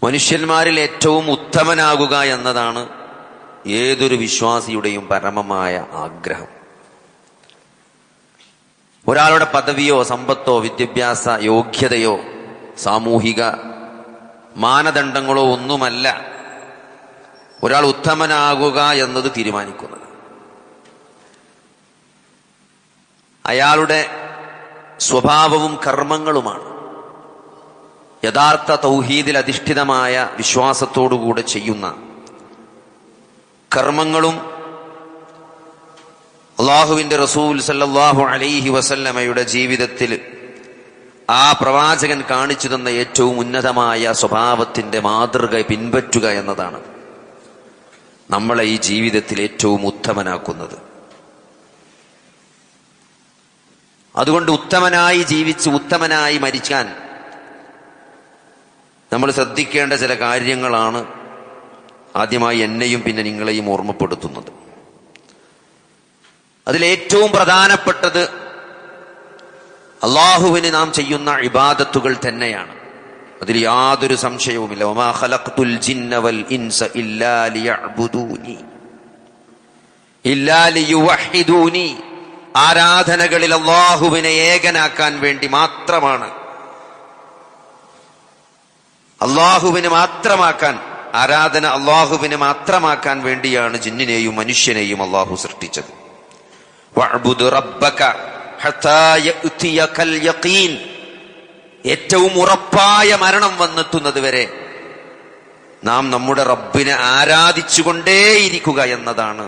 മനുഷ്യന്മാരിൽ ഏറ്റവും ഉത്തമനാകുക എന്നതാണ് ഏതൊരു വിശ്വാസിയുടെയും പരമമായ ആഗ്രഹം. ഒരാളുടെ പദവിയോ സമ്പത്തോ വിദ്യാഭ്യാസ യോഗ്യതയോ സാമൂഹിക മാനദണ്ഡങ്ങളോ ഒന്നുമല്ല ഒരാൾ ഉത്തമനാകുക എന്നത് തീരുമാനിക്കുന്നത്. അയാളുടെ സ്വഭാവവും കർമ്മങ്ങളുമാണ്. യഥാർത്ഥ തൗഹീദിൽ അധിഷ്ഠിതമായ വിശ്വാസത്തോടുകൂടെ ചെയ്യുന്ന കർമ്മങ്ങളും അള്ളാഹുവിന്റെ റസൂൽ സല്ലല്ലാഹു അലൈഹി വസല്ലമയുടെ ജീവിതത്തിൽ ആ പ്രവാചകൻ കാണിച്ചു തന്ന ഏറ്റവും ഉന്നതമായ സ്വഭാവത്തിന്റെ മാതൃക പിൻപറ്റുക എന്നതാണ് നമ്മളെ ഈ ജീവിതത്തിൽ ഏറ്റവും ഉത്തമനാക്കുന്നത്. അതുകൊണ്ട് ഉത്തമനായി ജീവിച്ച് ഉത്തമനായി മരിക്കാൻ നമ്മൾ ശ്രദ്ധിക്കേണ്ട ചില കാര്യങ്ങളാണ് ആദ്യമായി എന്നെയും പിന്നെ നിങ്ങളെയും ഓർമ്മപ്പെടുത്തുന്നത്. അതിലേറ്റവും പ്രധാനപ്പെട്ടത് അള്ളാഹുവിന് നാം ചെയ്യുന്ന ഇബാദത്തുകൾ തന്നെയാണ്. അതിൽ യാതൊരു സംശയവുമില്ല. വമാ ഖലഖ്തുൽ ജിന്ന വൽ ഇൻസ ഇല്ലാ ലിയഅ്ബുദൂനി ഇല്ലാ ലിയുവഹിദൂനി. ആരാധനകളിൽ അള്ളാഹുവിനെ ഏകനാക്കാൻ വേണ്ടി മാത്രമാണ്, അള്ളാഹുവിന് മാത്രമാക്കാൻ, ആരാധന അള്ളാഹുവിന് മാത്രമാക്കാൻ വേണ്ടിയാണ് ജിന്നിനെയും മനുഷ്യനെയും അള്ളാഹു സൃഷ്ടിച്ചത്. വഅ്ബുദ് റബ്ബക ഹത്താ യഅ്തിയകൽ യഖീൻ. ഏറ്റവും ഉറപ്പായ മരണം വന്നെത്തുന്നത് വരെ നാം നമ്മുടെ റബ്ബിനെ ആരാധിച്ചുകൊണ്ടേയിരിക്കുക എന്നതാണ്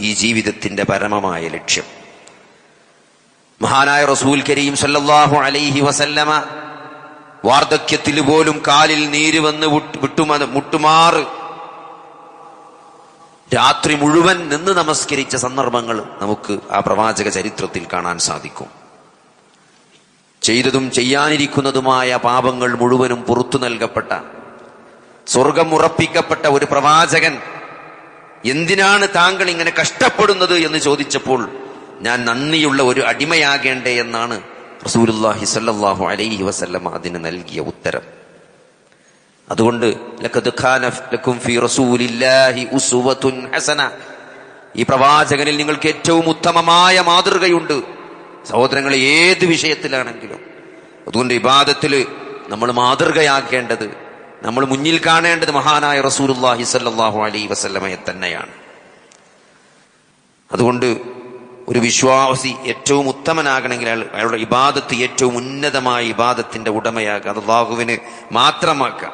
ഈ ജീവിതത്തിന്റെ പരമമായ ലക്ഷ്യം. മഹാനായ റസൂൽ കരീം സല്ലല്ലാഹു അലൈഹി വസല്ലമ വാർദ്ധക്യത്തിൽ പോലും കാലിൽ നീര് വന്ന് മുട്ടുമാറ് രാത്രി മുഴുവൻ നിന്ന് നമസ്കരിച്ച സന്ദർഭങ്ങൾ നമുക്ക് ആ പ്രവാചക ചരിത്രത്തിൽ കാണാൻ സാധിക്കും. ചെയ്തതും ചെയ്യാനിരിക്കുന്നതുമായ പാപങ്ങൾ മുഴുവനും പുറത്തു നൽകപ്പെട്ട, സ്വർഗം ഉറപ്പിക്കപ്പെട്ട ഒരു പ്രവാചകൻ എന്തിനാണ് താങ്കൾ ഇങ്ങനെ കഷ്ടപ്പെടുന്നത് എന്ന് ചോദിച്ചപ്പോൾ ഞാൻ നന്ദിയുള്ള ഒരു അടിമയാകേണ്ടേ എന്നാണ് റസൂലുള്ളാഹി സ്വല്ലല്ലാഹു അലൈഹി വസല്ലം അതിന് നൽകിയ ഉത്തരം. അതുകൊണ്ട് ലഖദ് കാന ലക്കും ഫീ റസൂലില്ലാഹി ഉസ്വത്തുൻ ഹസന. ഈ പ്രവാചകനിൽ നിങ്ങൾക്ക് ഏറ്റവും ഉത്തമമായ മാതൃകയുണ്ട് സഹോദരങ്ങളെ, ഏത് വിഷയത്തിലാണെങ്കിലും. അതുകൊണ്ട് ഇബാദത്തിൽ നമ്മൾ മാതൃകയാക്കേണ്ടത്, നമ്മൾ മുന്നിൽ കാണേണ്ടത് മഹാനായ റസൂലുള്ളാഹി സ്വല്ലല്ലാഹു അലൈഹി വസല്ലമയെ തന്നെയാണ്. അതുകൊണ്ട് ഒരു വിശ്വാസി ഏറ്റവും ഉത്തമനാകണമെങ്കിൽ അയാളുടെ ഇബാദത്ത് ഏറ്റവും ഉന്നതമായ ഇബാദത്തിന്റെ ഉടമയാക്കുക, അത് അല്ലാഹുവിന് മാത്രമാക്കുക.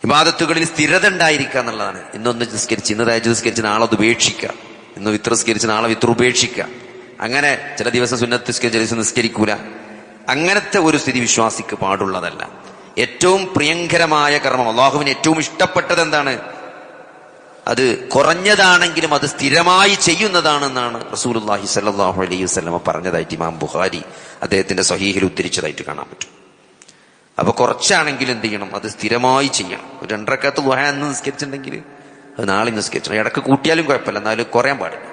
ഇബാദത്തുകളിൽ സ്ഥിരത ഉണ്ടായിരിക്കുക എന്നുള്ളതാണ്. ഇന്നൊന്ന് നിസ്കരിച്ച്, ഇന്ന് തഹജ്ജുദ് നിസ്കരിച്ച് നാളെ അത് ഉപേക്ഷിക്കുക, ഇന്ന് വിത്ർ നിസ്കരിച്ച് നാളെ വിത്ർ ഉപേക്ഷിക്കുക. അങ്ങനെ ചില ദിവസം സുന്നത്ത് നിസ്കരിച്ച് ചില ദിവസം നിസ്കരിക്കൂല. അങ്ങനത്തെ ഒരു സ്ഥിതി വിശ്വാസിക്ക് പാടുള്ളതല്ല. ഏറ്റവും പ്രിയങ്കരമായ കർമ്മം, അല്ലാഹുവിന് ഏറ്റവും ഇഷ്ടപ്പെട്ടത് എന്താണ്? അത് കുറഞ്ഞതാണെങ്കിലും അത് സ്ഥിരമായി ചെയ്യുന്നതാണെന്നാണ് റസൂലുള്ളാഹി സ്വല്ലല്ലാഹു അലൈഹി വസല്ലം പറഞ്ഞതായിട്ട് ഇമാം ബുഖാരി അദ്ദേഹത്തിന്റെ സ്വഹീഹിൽ ഉദ്ധരിച്ചതായിട്ട് കാണാൻ പറ്റും. അപ്പൊ കുറച്ചാണെങ്കിലും എന്ത് ചെയ്യണം? അത് സ്ഥിരമായി ചെയ്യണം. ഒരു 2 റക്അത്ത് ദുആ എന്ന് നിസ്കരിച്ചിട്ടുണ്ടെങ്കിൽ അത് നാളെ നിസ്കരിക്കണം. ഇടക്ക് കൂട്ടിയാലും കുഴപ്പമില്ല, എന്നാലും കുറയാൻ പാടില്ല.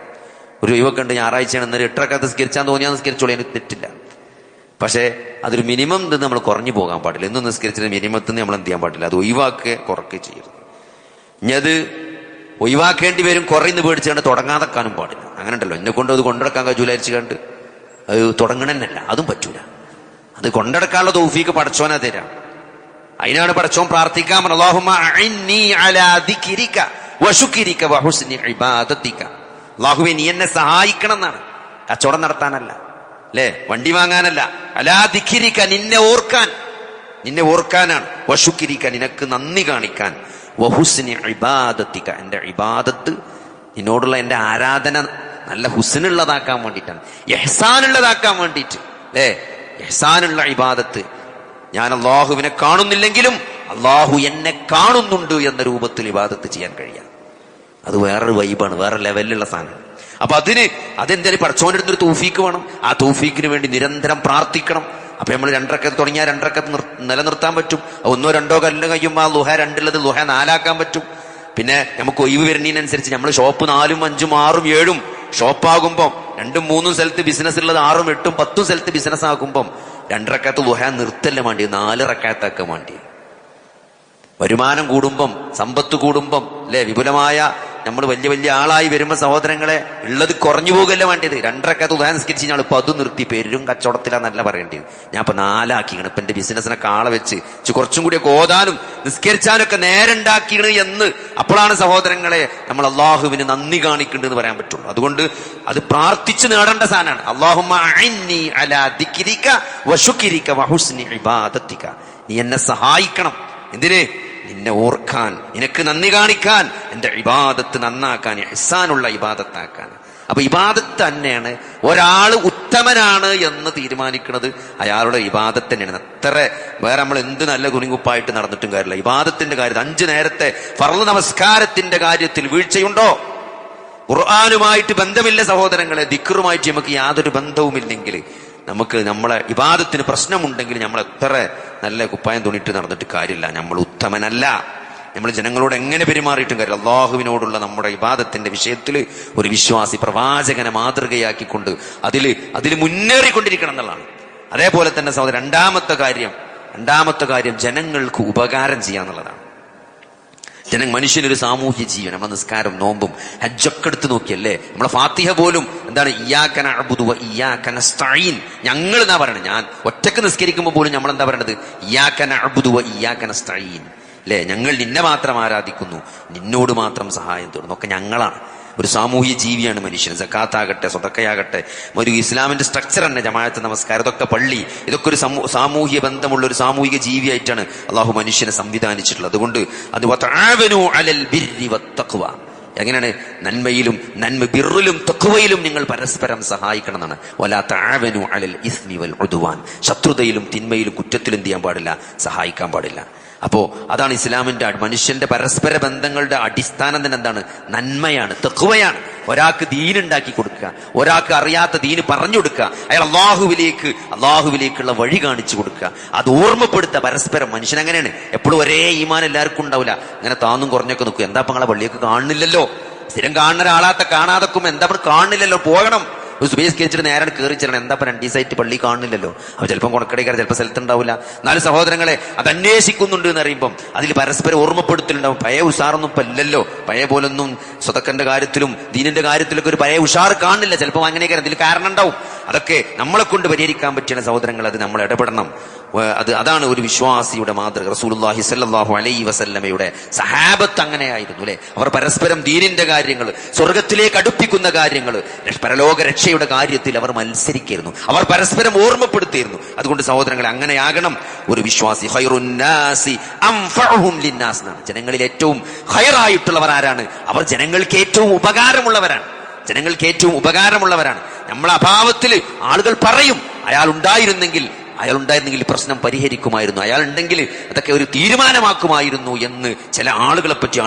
ഒരു യുവക്കുണ്ട് ഞായറാഴ്ചയാണ്, എന്നാൽ 8 റക്അത്ത് നിസ്കരിച്ചാൽ തോന്നിയാൽ നിസ്കരിച്ചോളൂ, എനിക്ക് തെറ്റില്ല. പക്ഷേ അതൊരു മിനിമം ഇത് നമ്മൾ കുറഞ്ഞു പോകാൻ പാടില്ല. എന്നും നിസ്കരിച്ചിട്ട് മിനിമത്തിന് നമ്മൾ എന്ത് ചെയ്യാൻ പാടില്ല, അത് ഒഴിവാക്കുക, കുറയ്ക്കുക ചെയ്യരുത്. ഇനി അത് ഒഴിവാക്കേണ്ടി വരും കുറയുന്ന പേടിച്ചുകൊണ്ട് തുടങ്ങാതെക്കാനും പാടില്ല. അങ്ങനെ ഉണ്ടല്ലോ, എന്നെ കൊണ്ട് അത് കൊണ്ടെടുക്കാൻ കഴിയൂലായിരിച്ചു കണ്ട് അത് തുടങ്ങണമെന്നല്ല, അതും പറ്റൂല. അത് കൊണ്ടെടുക്കാനുള്ള തൗഫീക്ക് പടച്ചോനാ തരാം. അതിനാണ് പടച്ചോൻ പ്രാർത്ഥിക്കാൻ പറഞ്ഞത്, അല്ലാഹുമ്മ അഇന്നി അലാ ദിക്രിക വശുക്രിക വഹുസ്നി ഇബാദതിക. അല്ലാഹുവേ നീ എന്നെ സഹായിക്കണം എന്നാണ്. കച്ചവടം നടത്താനല്ല, അല്ലേ, വണ്ടി വാങ്ങാനല്ല. അലാ ദിക്രിക, നിന്നെ ഓർക്കാനാണ്. വശുക്രിക, നിനക്ക് നന്ദി കാണിക്കാൻ. വഹുസ്നി ഇബാദതിക, എന്റെ ഇബാദത്ത്, നിന്നോടുള്ള എന്റെ ആരാധന നല്ല ഹുസ്നുള്ളതാക്കാൻ വേണ്ടിയിട്ടാണ്, ഇഹ്സാനുള്ളതാക്കാൻ വേണ്ടിയിട്ട്, അല്ലേ. ഇഹ്സാനുള്ള ഇബാദത്ത്. ഞാൻ അള്ളാഹുവിനെ കാണുന്നില്ലെങ്കിലും അള്ളാഹു എന്നെ കാണുന്നുണ്ട് എന്ന രൂപത്തിൽ ഇബാദത്ത് ചെയ്യാൻ കഴിയാം. അത് വേറൊരു വൈബാണ്, വേറെ ലെവലിലുള്ള സാധനം. അപ്പൊ അതെന്തായാലും പടച്ചോന്റെ അടുത്തൊരു തൗഫീക്ക് വേണം. ആ തൗഫീക്കിന് വേണ്ടി നിരന്തരം പ്രാർത്ഥിക്കണം. അപ്പൊ നമ്മൾ 2 റക്അത്ത് തുടങ്ങിയാൽ 2 റക്അത്ത് നിലനിർത്താൻ പറ്റും. 1 2 കല്ല് കഴിയുമ്പോൾ ആ ലുഹ 2 ലുഹ 4 ആക്കാൻ പറ്റും. പിന്നെ നമുക്ക് ഒഴിവ് വരുന്നതിനനുസരിച്ച് നമ്മൾ ഷോപ്പ് 4 5 6 7 ഷോപ്പാകുമ്പം 2 3 സ്ഥലത്ത് ബിസിനസ് ഉള്ളത് 6 8 10 സ്ഥലത്ത് ബിസിനസ് ആകുമ്പം 2 റക്അത്ത് ളുഹ നിർത്തല്ലേ വേണ്ടി, 4 റക്അത്താക്കാൻ വേണ്ടി. വരുമാനം കൂടുമ്പം, സമ്പത്ത് കൂടുമ്പം, അല്ലെ, വിപുലമായ നമ്മൾ വലിയ വലിയ ആളായി വരുമ്പോ സഹോദരങ്ങളെ ഉള്ളത് കുറഞ്ഞു പോകല്ലേ വേണ്ടത്. 2 റക്അത്ത് ദുആ നിസ്കരിച്ച് ഞാൻ ഇപ്പൊ അത് നിർത്തി, പെരും കച്ചവടത്തിലാന്നല്ല പറയേണ്ടത്. ഞാൻ ഇപ്പൊ 4 ആക്കിയാണ്. ഇപ്പൊ എന്റെ ബിസിനസിനൊക്കെ ആളെ വെച്ച് കുറച്ചും കൂടിയൊക്കെ ഓതാനും നിസ്കരിച്ചാനൊക്കെ നേരുണ്ടാക്കിയാണ് എന്ന്. അപ്പോഴാണ് സഹോദരങ്ങളെ നമ്മൾ അള്ളാഹുവിന് നന്ദി കാണിക്കേണ്ടതെന്ന് പറയാൻ പറ്റുള്ളൂ. അതുകൊണ്ട് അത് പ്രാർത്ഥിച്ച് നേടേണ്ട സാധനമാണ്. അല്ലാഹുമ്മ അഇന്നി അലാ ദിക്രിക വശുക്രിക വഹുസ്നി ഇബാദതിക. നീ എന്നെ സഹായിക്കണം. എന്തിന്? നിന്നെ ഓർക്കാൻ, നിനക്ക് നന്ദി കാണിക്കാൻ, എന്റെ ഇബാദത്ത് നന്നാക്കാൻ, ഇഹ്സാനുള്ള ഇബാദത്താക്കാൻ. അപ്പൊ ഇബാദത്ത് തന്നെയാണ് ഒരാൾ ഉത്തമനാണ് എന്ന് തീരുമാനിക്കുന്നത് അയാളുടെ ഇബാദത്ത് തന്നെയാണ്. അത്ര വേറെ നമ്മൾ എന്ത് നല്ല കുനിങ്ങുപ്പായിട്ട് നടന്നിട്ടും കാര്യമില്ല. ഇബാദത്തിന്റെ കാര്യത്തിൽ 5 നേരത്തെ ഫർള് നമസ്കാരത്തിന്റെ കാര്യത്തിൽ വീഴ്ചയുണ്ടോ? ഖുർആനുമായിട്ട് ബന്ധമില്ല സഹോദരങ്ങളെ, ദിക്റുമായിട്ട് നമുക്ക് യാതൊരു ബന്ധവുമില്ലെങ്കിൽ, നമുക്ക് നമ്മളെ ഇബാദത്തിന് പ്രശ്നമുണ്ടെങ്കിൽ നമ്മൾ എത്ര നല്ല കുപ്പായം തുണിയിട്ട് നടന്നിട്ട് കാര്യമില്ല. നമ്മൾ ഉത്തമനല്ല. നമ്മൾ ജനങ്ങളോട് എങ്ങനെ പെരുമാറിയിട്ടും കാര്യമില്ല. അള്ളാഹുവിനോടുള്ള നമ്മുടെ ഇബാദത്തിന്റെ വിഷയത്തിൽ ഒരു വിശ്വാസി പ്രവാചകനെ മാതൃകയാക്കിക്കൊണ്ട് അതിൽ മുന്നേറിക്കൊണ്ടിരിക്കണം എന്നുള്ളതാണ്. അതേപോലെ തന്നെ സഹോദരൻ, രണ്ടാമത്തെ കാര്യം ജനങ്ങൾക്ക് ഉപകാരം ചെയ്യാന്നുള്ളതാണ്. മനുഷ്യനൊരു സാമൂഹ്യ ജീവൻ. നമ്മളെ നിസ്കാരം, നോമ്പും ഹജ്ജൊക്കെ എടുത്ത് നോക്കിയല്ലേ, നമ്മളെ ഫാത്തിഹ പോലും എന്താണ്? ഇയ്യാക നഅ്ബുദു വ ഇയ്യാക നസ്തഈൻ. ഞങ്ങൾ എന്നാ പറയണത്. ഞാൻ ഒറ്റക്ക് നിസ്കരിക്കുമ്പോൾ പോലും നമ്മൾ എന്താ പറയണത്? ഇയ്യാക നഅ്ബുദു വ ഇയ്യാക നസ്തഈൻ. അല്ലെ, ഞങ്ങൾ നിന്നെ മാത്രം ആരാധിക്കുന്നു, നിന്നോട് മാത്രം സഹായം തേടുന്നു. ഒക്കെ ഞങ്ങളാണ്. ഒരു സാമൂഹ്യ ജീവിയാണ് മനുഷ്യൻ. സക്കാത്താകട്ടെ, സ്വതക്കയാകട്ടെ, ഒരു ഇസ്ലാമിന്റെ സ്ട്രക്ചർ തന്നെ, ജമാഅത്ത് നമസ്കാരം, ഇതൊക്കെ പള്ളി, ഇതൊക്കെ ഒരു സാമൂഹ്യ ബന്ധമുള്ള ഒരു സാമൂഹിക ജീവിയായിട്ടാണ് അള്ളാഹു മനുഷ്യനെ സംവിധാനിച്ചിട്ടുള്ളത്. അതുകൊണ്ട് അത് വതആവനു അലൽ ബിർരി വത്തഖ്വ. എങ്ങനെയാണ്? ബിർറിലും തഖ്വയിലും നിങ്ങൾ പരസ്പരം സഹായിക്കണം എന്നാണ്. വലാ തആവനു അലൽ ഇസ്മി വൽ ഉദ്വാൻ. ശത്രുതയിലും തിന്മയിലും കുറ്റത്തിലും ചെയ്യാൻ പാടില്ല, സഹായിക്കാൻ പാടില്ല. അപ്പോ അതാണ് ഇസ്ലാമിന്റെ മനുഷ്യന്റെ പരസ്പര ബന്ധങ്ങളുടെ അടിസ്ഥാനം തന്നെ എന്താണ്? നന്മയാണ്, തഖ്വയാണ്. ഒരാൾക്ക് ദീനുണ്ടാക്കി കൊടുക്കുക, ഒരാൾക്ക് അറിയാത്ത ദീന് പറഞ്ഞു കൊടുക്കുക, അയാൾ അള്ളാഹുവിലേക്കുള്ള വഴി കാണിച്ചു കൊടുക്കുക, അത് ഓർമ്മപ്പെടുത്തുക പരസ്പരം. മനുഷ്യൻ അങ്ങനെയാണ്. എപ്പോഴും ഒരേ ഈമാൻ എല്ലാവർക്കും ഉണ്ടാവില്ല. അങ്ങനെ താന്നും കുറഞ്ഞൊക്കെ നിൽക്കും. എന്താ നിങ്ങളെ പള്ളിയൊക്കെ കാണുന്നില്ലല്ലോ, സ്ഥിരം കാണുന്ന ഒരാളാത്ത കാണാതെക്കും എന്താ കാണുന്നില്ലല്ലോ, പോകണം. ഒരു സുബഹിസ്കരിച്ചിട്ട് നേരെ കയറി ചെല്ലണം. എന്താ 2 ദിവസമായിട്ട് പള്ളി കാണുന്നില്ലല്ലോ. അപ്പൊ ചിലപ്പോൾ കൊണക്കടക്കാർ, ചിലപ്പോൾ സ്ഥലത്തുണ്ടാവില്ല. എന്നാലും സഹോദരങ്ങളെ, അത് അന്വേഷിക്കുന്നുണ്ട് എന്ന് അറിയുമ്പം അതിൽ പരസ്പരം ഓർമ്മപ്പെടുത്തലുണ്ടാവും. പഴയ ഉഷാറൊന്നും ഇപ്പൊ ഇല്ലല്ലോ. പഴയ പോലൊന്നും സ്വതക്കന്റെ കാര്യത്തിലും ദീനിന്റെ കാര്യത്തിലൊക്കെ ഒരു പഴയ ഉഷാർ കാണില്ല. ചിലപ്പോൾ അങ്ങനെയൊക്കെ അതിൽ കാരണം ഉണ്ടാവും. അതൊക്കെ നമ്മളെ കൊണ്ട് പരിഹരിക്കാൻ പറ്റിയ സഹോദരങ്ങൾ, അത് നമ്മൾ ഇടപെടണം. അതാണ് ഒരു വിശ്വാസിയുടെ മാതൃക. റസൂലുള്ളാഹി സ്വല്ലല്ലാഹു അലൈഹി വസല്ലമയുടെ സഹാബത്ത് അങ്ങനെയായിരുന്നു അല്ലെ. അവർ പരസ്പരം ദീനിന്റെ കാര്യങ്ങൾ, സ്വർഗത്തിലേക്ക് അടുപ്പിക്കുന്ന കാര്യങ്ങൾ, പരലോക രക്ഷയുടെ കാര്യത്തിൽ അവർ മത്സരിക്കായിരുന്നു. അവർ പരസ്പരം ഓർമ്മപ്പെടുത്തിയിരുന്നു. അതുകൊണ്ട് സഹോദരങ്ങളെ, അങ്ങനെയാകണം ഒരു വിശ്വാസി. ഖൈറുന്നാസി അൻഫഉഹും ലിന്നാസ് എന്നാണ്. ജനങ്ങളിൽ ഏറ്റവും ഖൈറായിട്ടുള്ളവർ ആരാണ്? അവർ ജനങ്ങൾക്ക് ഏറ്റവും ഉപകാരമുള്ളവരാണ്. നമ്മളെ അഭാവത്തിൽ ആളുകൾ പറയും, അയാൾ ഉണ്ടായിരുന്നെങ്കിൽ പ്രശ്നം പരിഹരിക്കുമായിരുന്നു, അയാൾ ഉണ്ടെങ്കിൽ അതൊക്കെ ഒരു തീരുമാനമാക്കുമായിരുന്നു എന്ന് ചില ആളുകളെ പറ്റി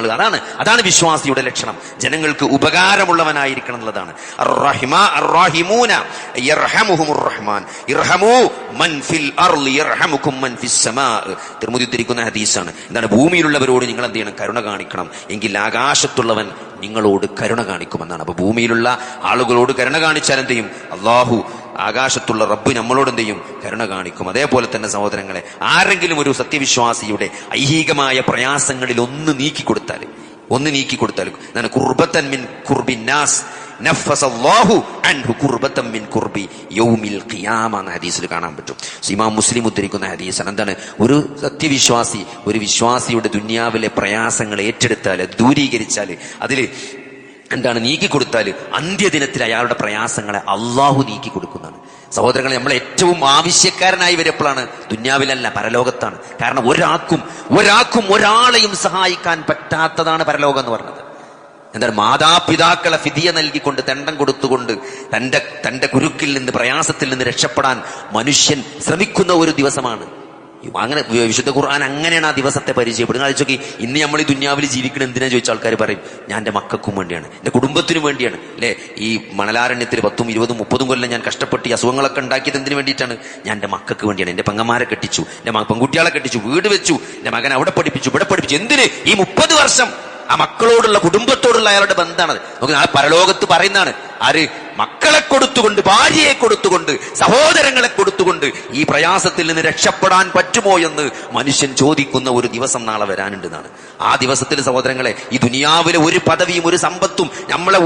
അതാണ് വിശ്വാസിയുടെ ലക്ഷണം. ജനങ്ങൾക്ക് ഉപകാരമുള്ളവനായിരിക്കണം എന്നുള്ളതാണ്. തിർമുദി ഉദ്ധരിക്കുന്ന ഹദീസാണ്. എന്താണ്? ഭൂമിയിലുള്ളവരോട് നിങ്ങൾ എന്ത് ചെയ്യണം? കരുണ കാണിക്കണം, എങ്കിൽ ആകാശത്തുള്ളവൻ നിങ്ങളോട് കരുണ കാണിക്കുമെന്നാണ്. അപ്പൊ ഭൂമിയിലുള്ള ആളുകളോട് കരുണ കാണിച്ചാൽ എന്ത് ചെയ്യും? അള്ളാഹു, ആകാശത്തുള്ള റബ്ബ് നമ്മളോട് എന്ത് ചെയ്യും? കരുണ കാണിക്കും. അതേപോലെ തന്നെ സഹോദരങ്ങളെ, ആരെങ്കിലും ഒരു സത്യവിശ്വാസിയുടെ ഐഹികമായ പ്രയാസങ്ങളിൽ ഒന്ന് നീക്കിക്കൊടുത്താൽ എന്നാണ് ഖുർബത്തൻ മിൻ ഖുർബിന്നാസ് നഫ്ഫസല്ലാഹു അൻഹു ഖുർബത്തൻ മിൻ ഖുർബി യൗമിൽ ഖിയാമ എന്ന ഹദീസിൽ കാണാൻ പറ്റും. ഇമാം മുസ്ലിം ഉദ്ധരിക്കുന്ന ഹദീസാണ്. എന്താണ്? ഒരു സത്യവിശ്വാസി ഒരു വിശ്വാസിയുടെ ദുനിയാവിലെ പ്രയാസങ്ങൾ ഏറ്റെടുത്താൽ, ദൂരീകരിച്ചാൽ, അതിൽ എന്താണ് നീക്കിക്കൊടുത്താൽ, അന്ത്യദിനത്തിൽ അയാളുടെ പ്രയാസങ്ങളെ അള്ളാഹു നീക്കിക്കൊടുക്കുന്നതാണ്. സഹോദരങ്ങളെ, നമ്മൾ ഏറ്റവും ആവശ്യക്കാരനായി വരപ്പോഴാണ് ദുന്യാവിലല്ല, പരലോകത്താണ്. കാരണം ഒരാൾക്കും ഒരാളെയും സഹായിക്കാൻ പറ്റാത്തതാണ് പരലോകം എന്ന് പറഞ്ഞത്. എന്താണ്? മാതാപിതാക്കളെ ഫിദിയ നൽകിക്കൊണ്ട്, ദണ്ഡം കൊടുത്തുകൊണ്ട് തന്റെ കുരുക്കിൽ നിന്ന്, പ്രയാസത്തിൽ നിന്ന് രക്ഷപ്പെടാൻ മനുഷ്യൻ ശ്രമിക്കുന്ന ഒരു ദിവസമാണ്. അങ്ങനെ വിശുദ്ധ ഖുർആൻ അങ്ങനെയാണ് ആ ദിവസത്തെ പരിചയപ്പെടുന്നത്. ആലോചിച്ചോക്കി, ഇന്ന് നമ്മൾ ഈ ദുന്യാവിൽ ജീവിക്കണം എന്തിനാ ചോദിച്ച ആൾക്കാർ പറയും, ഞാൻ എന്റെ മക്കൾക്കും വേണ്ടിയാണ്, എന്റെ കുടുംബത്തിനും വേണ്ടിയാണ് അല്ലെ. ഈ മണലാരണ്യത്തിൽ 10, 20, 30 കൊല്ലം ഞാൻ കഷ്ടപ്പെട്ട് ഈ അസുഖങ്ങളൊക്കെ ഉണ്ടാക്കിയത് എന്തിനു വേണ്ടിയിട്ടാണ്? ഞാൻ എന്റെ മക്കൾക്ക് വേണ്ടിയാണ്. എന്റെ പെങ്ങന്മാരെ കെട്ടിച്ചു, എന്റെ പെൺകുട്ടികളെ കെട്ടിച്ചു, വീട് വെച്ചു, എന്റെ മകൻ അവിടെ പഠിപ്പിച്ചു, ഇവിടെ പഠിപ്പിച്ചു. എന്തിന്? ഈ 30 വർഷം ആ മക്കളോടുള്ള, കുടുംബത്തോടുള്ള അയാളുടെ ബന്ധമാണത്. നമുക്ക് നാളെ പരലോകത്ത് പറയുന്നതാണ്, ആര്? മക്കളെ കൊടുത്തുകൊണ്ട്, ഭാര്യയെ കൊടുത്തുകൊണ്ട്, സഹോദരങ്ങളെ കൊടുത്തുകൊണ്ട് ഈ പ്രയാസത്തിൽ നിന്ന് രക്ഷപ്പെടാൻ പറ്റുമോ എന്ന് മനുഷ്യൻ ചോദിക്കുന്ന ഒരു ദിവസം നാളെ വരാനുണ്ടെന്നാണ്. ആ ദിവസത്തിൽ സഹോദരങ്ങളെ, ഈ ദുനിയാവിലെ ഒരു പദവിയും ഒരു സമ്പത്തും നമ്മളെ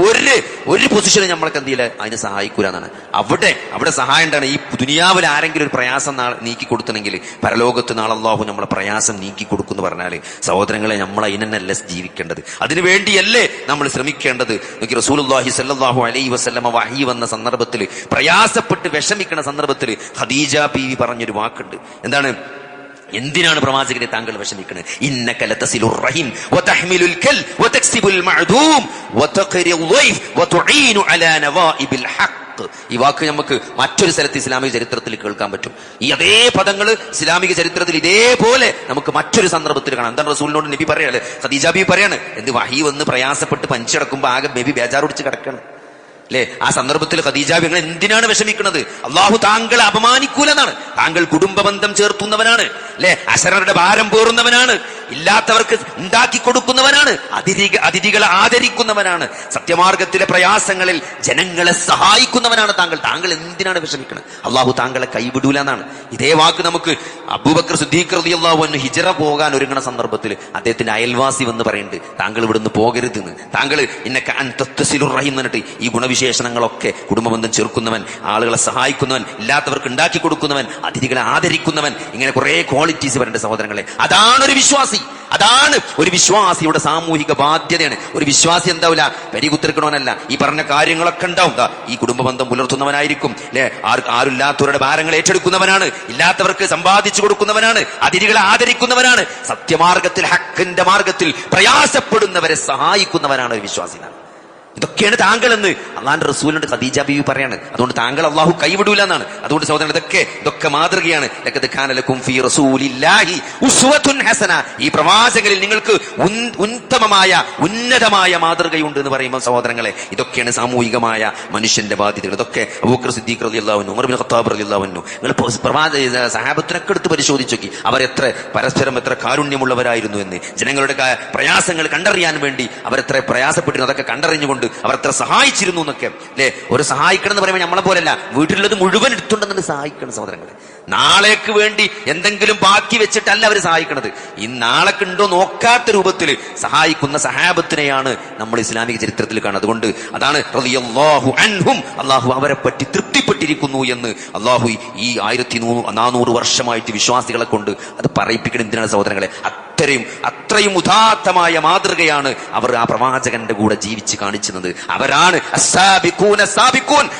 ഒരു പൊസിഷനും നമ്മൾക്ക് എന്ത് ചെയ്യില്ല, അതിനെ സഹായിക്കൂല എന്നാണ്. അവിടെ സഹായം ഉണ്ടാണ്. ഈ ദുനിയാവിൽ ആരെങ്കിലും ഒരു പ്രയാസം നീക്കി കൊടുത്തണമെങ്കിൽ പരലോകത്ത് നാളെ അല്ലാഹു നമ്മളെ പ്രയാസം നീക്കി കൊടുക്കുന്നു പറഞ്ഞാല് സഹോദരങ്ങളെ, നമ്മൾ അതിനല്ല ജീവിക്കേണ്ടത്. അതിനു വേണ്ടിയല്ലേ നമ്മൾ ശ്രമിക്കേണ്ടത്. റസൂലുള്ളാഹി സ്വല്ലല്ലാഹു അലൈഹി വസല്ലമ വഹി വന്ന സന്ദർഭത്തിൽ, പ്രയാസപ്പെട്ട് വിഷമിക്കുന്ന സന്ദർഭത്തിൽ ഖദീജ ബീവി പറഞ്ഞൊരു വാക്കുണ്ട്. എന്താണ്? എന്തിനാണ് പ്രവാചകനെ താങ്കൾ വിഷമിക്കുന്നത്? ഇന്നക ലതസിലുർ റഹിം വതഹ്മിലുൽ കൽ വതക്സിബുൽ മഅദൂം വതഖിറുൽ ളൈഫ് വതുഈനു അലാ നവാഇബിൽ ഹഖ്. ഈ വാക്ക് നമുക്ക് മറ്റൊരു സ്ഥലത്ത് ഇസ്ലാമിക ചരിത്രത്തിൽ കേൾക്കാൻ പറ്റും. ഈ അതേ പദങ്ങൾ ഇസ്ലാമിക ചരിത്രത്തിൽ ഇതേപോലെ നമുക്ക് മറ്റൊരു സന്ദർഭത്തിൽ കാണാം. എന്താണ് റസൂലിനോട് നബി പറയാണ്, ഖദീജ ബീവി പറയാണ്, എന്ത് വഹി വന്ന് പ്രയാസപ്പെട്ട് പഞ്ചടക്കുമ്പോ ആകെ നബി ബേജാറൊടിച്ച് കിടക്കണം അല്ലെ? ആ സന്ദർഭത്തിൽ ഖദീജ ബീവി, നിങ്ങൾ എന്തിനാണ് വിഷമിക്കുന്നത്? അള്ളാഹു താങ്കളെ അപമാനിക്കൂലെന്നാണ്. താങ്കൾ കുടുംബ ബന്ധം ചേർത്തുന്നവനാണ് അല്ലെ, അശരണരുടെ ഭാരം പേറുന്നവനാണ്, ഇല്ലാത്തവർക്ക് ഉണ്ടാക്കി കൊടുക്കുന്നവനാണ്, അതിഥികളെ ആദരിക്കുന്നവനാണ്, സത്യമാർഗത്തിലെ പ്രയാസങ്ങളിൽ ജനങ്ങളെ സഹായിക്കുന്നവനാണ് താങ്കൾ എന്തിനാണ് വിഷമിക്കുന്നത്? അള്ളാഹു താങ്കളെ കൈവിടൂല എന്നാണ്. ഇതേ വാക്ക് നമുക്ക് അബൂബക്കർ സിദ്ദീഖ് റളിയല്ലാഹു അൻഹു ഹിജ്റ പോകാൻ ഒരുങ്ങുന്ന സന്ദർഭത്തിൽ അദ്ദേഹത്തിന്റെ അയൽവാസി വന്ന് പറയുന്നുണ്ട്, താങ്കൾ ഇവിടുന്ന് പോകരുതെന്ന്. താങ്കൾ ഇന്നക അൻതസിലുർ റഹീം എന്നിട്ട് ഈ ഗുണവിശേഷണങ്ങളൊക്കെ, കുടുംബബന്ധം ചേർക്കുന്നവൻ, ആളുകളെ സഹായിക്കുന്നവൻ, ഇല്ലാത്തവർക്ക് ഉണ്ടാക്കി കൊടുക്കുന്നവൻ, അതിഥികളെ ആദരിക്കുന്നവൻ, ഇങ്ങനെ കുറെ ക്വാളിറ്റീസ് വരേണ്ട സഹോദരങ്ങളെ. അതാണ് ഒരു വിശ്വാസി. അതാണ് ഒരു വിശ്വാസിയുടെ സാമൂഹിക ബാധ്യതയാണ്. ഒരു വിശ്വാസി എന്താവില്ല, പരികുത്തിരിക്കണമെന്നല്ല, ഈ പറഞ്ഞ കാര്യങ്ങളൊക്കെ ഉണ്ടാവും. ഈ കുടുംബ ബന്ധം പുലർത്തുന്നവനായിരിക്കും അല്ലെ, ആരുമില്ലാത്തവരുടെ ഭാരങ്ങൾ ഏറ്റെടുക്കുന്നവനാണ്, ഇല്ലാത്തവർക്ക് സമ്പാദിച്ചു കൊടുക്കുന്നവനാണ്, അതിഥികളെ ആദരിക്കുന്നവനാണ്, സത്യമാർഗത്തിൽ ഹക്കിന്റെ മാർഗത്തിൽ പ്രയാസപ്പെടുന്നവരെ സഹായിക്കുന്നവനാണ് ഒരു വിശ്വാസിനാണ്. ഇതൊക്കെയാണ് താങ്കൾ എന്ന് അള്ളാന്റെ റസൂലിന്റെ ഖദീജ ബീവി പറയാണ്. അതുകൊണ്ട് താങ്കൾ അള്ളാഹു കൈവിടൂല എന്നാണ്. അതുകൊണ്ട് സഹോദരൻ, ഇതൊക്കെ മാതൃകയാണ്. ലഖദ് കാന ലക്കും ഫീ റസൂലില്ലാഹി ഉസ്വത്തുൻ ഹസന. ഈ പ്രവാചകരിൽ നിങ്ങൾക്ക് ഉന്നതമായ മാതൃകയുണ്ട് എന്ന് പറയുമ്പോൾ സഹോദരങ്ങളെ, ഇതൊക്കെയാണ് സാമൂഹികമായ മനുഷ്യന്റെ ബാധ്യതകൾ. ഇതൊക്കെ അബൂബക്കർ സിദ്ദീഖ് റളിയല്ലാഹു അൻഹു, ഉമർ ബിൻ ഖത്താബ് റളിയല്ലാഹു അൻഹു, നിങ്ങൾ സഹാബത്തിനൊക്കെ എടുത്ത് പരിശോധിച്ചു നോക്കി, പരസ്പരം എത്ര കാരുണ്യമുള്ളവരായിരുന്നു എന്ന്. ജനങ്ങളുടെ പ്രയാസങ്ങൾ കണ്ടറിയാൻ വേണ്ടി അവരെത്ര പ്രയാസപ്പെട്ടിരുന്നു, അതൊക്കെ കണ്ടറിഞ്ഞുകൊണ്ട് അവർ എത്ര സഹായിച്ചിരുന്നു എന്നൊക്കെ അല്ലെ. ഒരു സഹായിക്കണം എന്ന് പറയുമ്പോൾ നമ്മളെ പോലെയല്ല, വീട്ടിലുള്ളത് മുഴുവൻ എടുത്തുണ്ടെന്നു സഹായിക്കണം സഹോദരങ്ങളെ. നാളേക്ക് വേണ്ടി എന്തെങ്കിലും ബാക്കി വെച്ചിട്ടല്ല അവർ സഹായിക്കണത്. ഈ നാളേക്ക് ഉണ്ടോ നോക്കാത്ത രൂപത്തിൽ സഹായിക്കുന്ന സഹാബത്തിനെയാണ് നമ്മൾ ഇസ്ലാമിക ചരിത്രത്തിൽ കാണുന്നത്. അതുകൊണ്ട് അതാണ് റളിയല്ലാഹു അൻഹും, അള്ളാഹു അവരെ പറ്റി തൃപ്തിപ്പെട്ടിരിക്കുന്നു എന്ന് അള്ളാഹു ഈ 1400 വർഷമായിട്ട് വിശ്വാസികളെ കൊണ്ട് അത് പറയിപ്പിക്കണം. എന്തിനാണ് സഹോദരങ്ങളെ? അത്രയും ഉദാത്തമായ മാതൃകയാണ് അവർ ആ പ്രവാചകന്റെ കൂടെ ജീവിച്ച് കാണിച്ചത്. അവരാണ്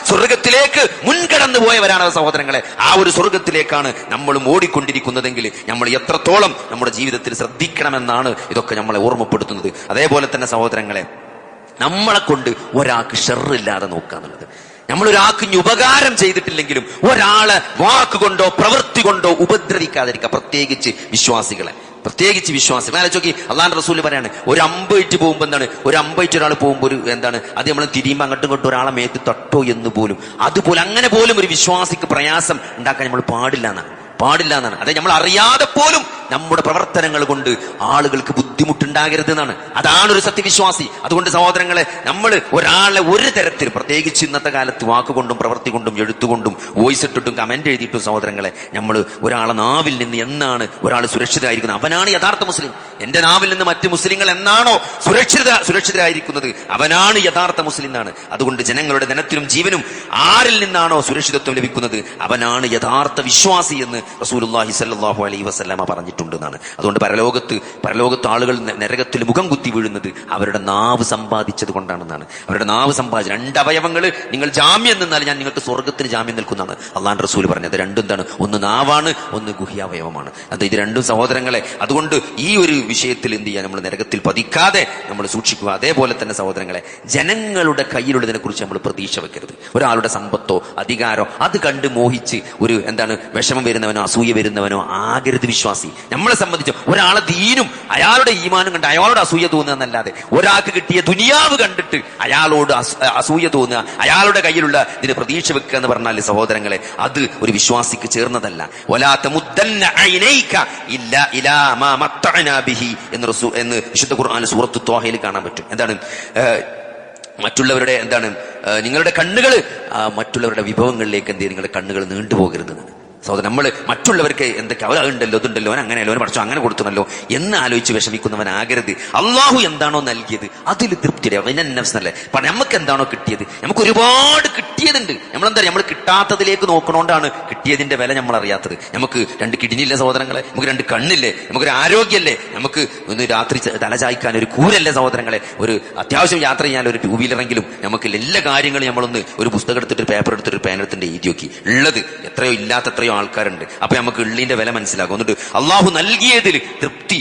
സ്വർഗത്തിലേക്ക് മുൻകടന്നു പോയവരാണ് സഹോദരങ്ങളെ. ആ ഒരു സ്വർഗത്തിലേക്കാണ് നമ്മളും ഓടിക്കൊണ്ടിരിക്കുന്നതെങ്കിൽ നമ്മൾ എത്രത്തോളം നമ്മുടെ ജീവിതത്തിൽ ശ്രദ്ധിക്കണമെന്നാണ് ഇതൊക്കെ നമ്മളെ ഓർമ്മപ്പെടുത്തുന്നത്. അതേപോലെ തന്നെ സഹോദരങ്ങളെ, നമ്മളെ കൊണ്ട് ഒരാൾക്ക് ഷർറില്ലാതെ നോക്കുക എന്നുള്ളത്. നമ്മൾ ഒരാൾക്ക് ഉപകാരം ചെയ്തിട്ടില്ലെങ്കിലും ഒരാളെ വാക്കുകൊണ്ടോ പ്രവൃത്തി കൊണ്ടോ ഉപദ്രവിക്കാതിരിക്കുക. പ്രത്യേകിച്ച് വിശ്വാസികളെ. ആലോചിച്ച് അള്ളാഹുവിന്റെ റസൂൽ പറയാണ്, ഒരു അമ്പയിട്ട് പോകുമ്പോ എന്താണ്, ഒരു അമ്പയിട്ട് ഒരാൾ പോകുമ്പോൾ ഒരു എന്താണ്, അത് നമ്മൾ തിരിയുമ്പോൾ അങ്ങോട്ടും ഇങ്ങോട്ടും ഒരാളെ മേത്ത് തട്ടോ എന്ന് പോലും, അതുപോലെ അങ്ങനെ പോലും ഒരു വിശ്വാസിക്ക് പ്രയാസം ഉണ്ടാക്കാൻ നമ്മൾ പാടില്ല എന്നാണ്. അതായത് നമ്മൾ അറിയാതെ പോലും നമ്മുടെ പ്രവർത്തനങ്ങൾ കൊണ്ട് ആളുകൾക്ക് ബുദ്ധിമുട്ടുണ്ടാകരുത് എന്നാണ്. അതാണ് ഒരു സത്യവിശ്വാസി. അതുകൊണ്ട് സഹോദരങ്ങളെ, നമ്മൾ ഒരാളെ ഒരു തരത്തിൽ, പ്രത്യേകിച്ച് ഇന്നത്തെ കാലത്ത് വാക്കുകൊണ്ടും പ്രവൃത്തി കൊണ്ടും എഴുത്തുകൊണ്ടും വോയിസ് ഇട്ടിട്ടും കമന്റ് എഴുതിയിട്ടും സഹോദരങ്ങളെ, നമ്മൾ ഒരാളെ നാവിൽ നിന്ന് എന്നാണ് ഒരാൾ സുരക്ഷിതരായിരിക്കുന്നത്, അവനാണ് യഥാർത്ഥ മുസ്ലിം. എന്റെ നാവിൽ നിന്ന് മറ്റു മുസ്ലിങ്ങൾ എന്നാണോ സുരക്ഷിതരായിരിക്കുന്നത്, അവനാണ് യഥാർത്ഥ മുസ്ലിം എന്നാണ്. അതുകൊണ്ട് ജനങ്ങളുടെ ധനത്തിനും ജീവനും ആരിൽ നിന്നാണോ സുരക്ഷിതത്വം ലഭിക്കുന്നത്, അവനാണ് യഥാർത്ഥ വിശ്വാസി എന്ന് റസൂലുള്ളാഹി സ്വല്ലല്ലാഹു അലൈഹി വസല്ലമ പറഞ്ഞിട്ടുണ്ടെന്നാണ്. അതുകൊണ്ട് പരലോകത്ത് ആളുകൾ നരകത്തിൽ മുഖം കുത്തി വീഴുന്നത് അവരുടെ നാവ് സമ്പാദിച്ചത് കൊണ്ടാണെന്നാണ്. അവരുടെ നാവ് സമ്പാദിച്ച 2 അവയവങ്ങൾ നിങ്ങൾ ജാമ്യം നിന്നാൽ ഞാൻ നിങ്ങൾക്ക് സ്വർഗത്തിന് ജാമ്യം നിൽക്കുന്നതാണ് അള്ളാഹുവിന്റെ റസൂൽ പറഞ്ഞത്. രണ്ടും എന്താണ്? ഒന്ന് നാവാണ്, ഒന്ന് ഗുഹ്യാവയവമാണ്. അത് ഇത് രണ്ടും സഹോദരങ്ങളെ. അതുകൊണ്ട് ഈ ഒരു വിഷയത്തിൽ എന്ത് ചെയ്യാൻ, നമ്മൾ നരകത്തിൽ പതിക്കാതെ നമ്മൾ സൂക്ഷിക്കുക. അതേപോലെ തന്നെ സഹോദരങ്ങളെ, ജനങ്ങളുടെ കയ്യിലുള്ളതിനെ കുറിച്ച് നമ്മൾ പ്രതീക്ഷ വെക്കരുത്. ഒരാളുടെ സമ്പത്തോ അധികാരോ അത് കണ്ട് മോഹിച്ച് ഒരു വിഷമം വരുന്നവനോ അസൂയ വരുന്നവനോ ആകരുത് വിശ്വാസി. നമ്മളെ സംബന്ധിച്ച് ഒരാളെ ദീനും അയാളുടെ ഈമാനും കണ്ട് അയാളോട് അസൂയ തോന്നുക എന്നല്ലാതെ, ഒരാൾക്ക് കിട്ടിയ ദുനിയാവ് കണ്ടിട്ട് അയാളോട് അസൂയ തോന്നുക, അയാളുടെ കയ്യിലുള്ള ഇതിന് പ്രതീക്ഷ വെക്കുക എന്ന് പറഞ്ഞാൽ സഹോദരങ്ങളെ, അത് ഒരു വിശ്വാസിക്ക് ചേർന്നതല്ല. എന്ന് വിശുദ്ധ ഖുർആനിൽ സൂറത്തു ത്വാഹയിൽ കാണാൻ പറ്റും. എന്താണ്? മറ്റുള്ളവരുടെ എന്താണ് നിങ്ങളുടെ കണ്ണുകൾ മറ്റുള്ളവരുടെ വിഭവങ്ങളിലേക്ക് എന്ത് ചെയ്യും, നിങ്ങളുടെ കണ്ണുകൾ നീണ്ടുപോകരുത്. സഹോദരൻ, നമ്മൾ മറ്റുള്ളവർക്ക് എന്തൊക്കെ അവരുണ്ടല്ലോ അതുണ്ടല്ലോ അവൻ അങ്ങനെയല്ലോ അവൻ പഠിച്ചോ അങ്ങനെ കൊടുത്തണല്ലോ എന്ന് ആലോചിച്ച് വിഷമിക്കുന്നവനാകരുത്. അള്ളാഹു എന്താണോ നൽകിയത് അതിൽ തൃപ്തിയല്ലേ. നമുക്ക് എന്താണോ കിട്ടിയത്, നമുക്ക് ഒരുപാട് കിട്ടിയതുണ്ട്. നമ്മളെന്താ നമ്മൾ കിട്ടാത്തതിലേക്ക് നോക്കണോണ്ടാണ് കിട്ടിയതിന്റെ വില നമ്മൾ അറിയാത്തത്. നമുക്ക് 2 കിഡ്നിയില്ലേ സഹോദരങ്ങളെ, നമുക്ക് 2 കണ്ണില്ലേ, നമുക്കൊരു ആരോഗ്യമല്ലേ, നമുക്ക് ഒന്ന് രാത്രി തലചായ്ക്കാൻ ഒരു കൂരല്ലേ സഹോദരങ്ങളെ, ഒരു അത്യാവശ്യം യാത്ര ചെയ്യാൻ ഒരു 2 വീലറെങ്കിലും നമുക്ക് എല്ലാ കാര്യങ്ങളും നമ്മളൊന്ന് ഒരു പുസ്തകം എടുത്തിട്ട് പേപ്പർ എടുത്തിട്ട് പേൻ എടുത്തിട്ട് എഴുതി നോക്കി. ഉള്ളത് എത്രയോ ഇല്ലാത്ത എത്രയോ ആൾക്കാരുണ്ട്. അപ്പൊ നമുക്ക് ഉള്ളിന്റെ വില മനസ്സിലാക്കും. എന്നിട്ട് അള്ളാഹു നൽകിയതിൽ തൃപ്തി